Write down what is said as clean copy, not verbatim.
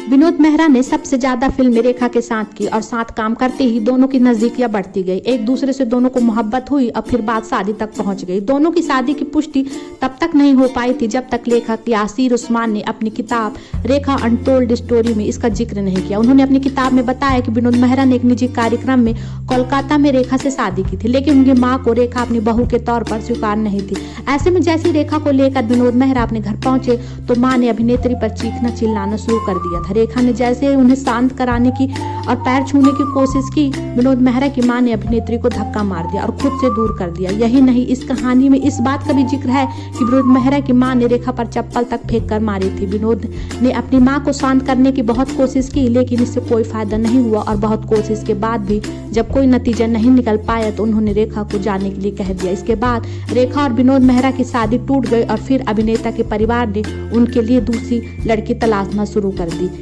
विनोद मेहरा ने सबसे ज्यादा फिल्में रेखा के साथ की और साथ काम करते ही दोनों की नजदीकियां बढ़ती गई। एक दूसरे से दोनों को मोहब्बत हुई और फिर बात शादी तक पहुंच गई। दोनों की शादी की पुष्टि तब तक नहीं हो पाई थी जब तक लेखक यासिर उस्मान ने अपनी किताब रेखा अनटोल्ड स्टोरी में इसका जिक्र नहीं किया। उन्होंने अपनी किताब में बताया कि विनोद मेहरा ने एक निजी कार्यक्रम में कोलकाता में रेखा से शादी की थी, लेकिन उनकी माँ को रेखा अपनी बहू के तौर पर स्वीकार नहीं थी। ऐसे में जैसे रेखा को लेकर विनोद मेहरा अपने घर पहुंचे तो माँ ने अभिनेत्री पर चीखना चिल्लाना शुरू कर दिया था। रेखा ने जैसे उन्हें शांत कराने की और पैर छूने की कोशिश की, विनोद मेहरा की मां ने अभिनेत्री को धक्का मार दिया और खुद से दूर कर दिया। यही नहीं, इस कहानी में इस बात का भी जिक्र है कि विनोद मेहरा की मां ने रेखा पर चप्पल तक फेंक कर मारी थी। विनोद ने अपनी मां को शांत करने की बहुत कोशिश की, लेकिन इससे कोई फायदा नहीं हुआ और बहुत कोशिश के बाद भी जब कोई नतीजा नहीं निकल पाया तो उन्होंने रेखा को जाने के लिए कह दिया। इसके बाद रेखा और विनोद मेहरा की शादी टूट गई और फिर अभिनेता के परिवार ने उनके लिए दूसरी लड़की तलाशना शुरू कर दी।